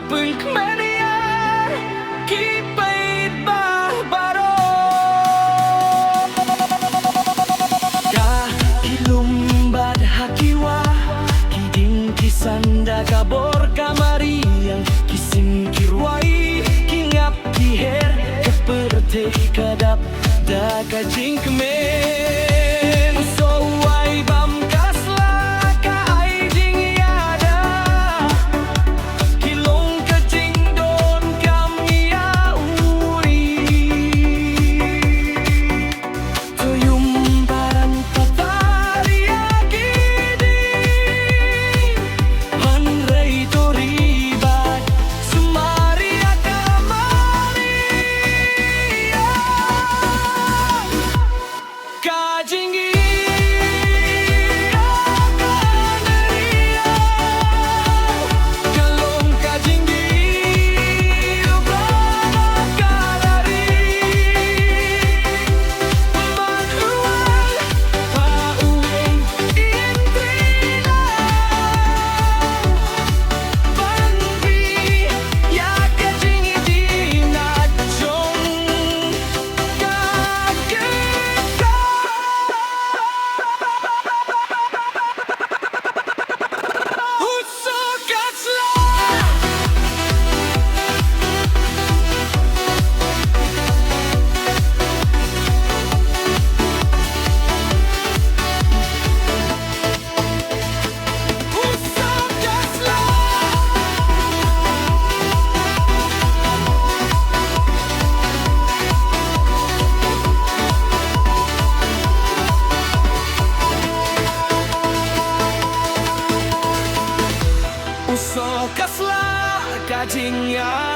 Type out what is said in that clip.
pulk mania kipait bahbaro ka ilumbad hakiwa kiding kisanda kabor kamari yang kisim kirwai kingap kiher keperteh kadap da kajing kemen so wai bam kasla ka ai ding yada kilong kajing don kam ya uri tuyum baran tataria gidi hanrei toribat sumaria kamari kajingi kalong kajingi ubrana kalari manual pauwing intrila bangbi ya kajingi dinachong Usokasla kajingnya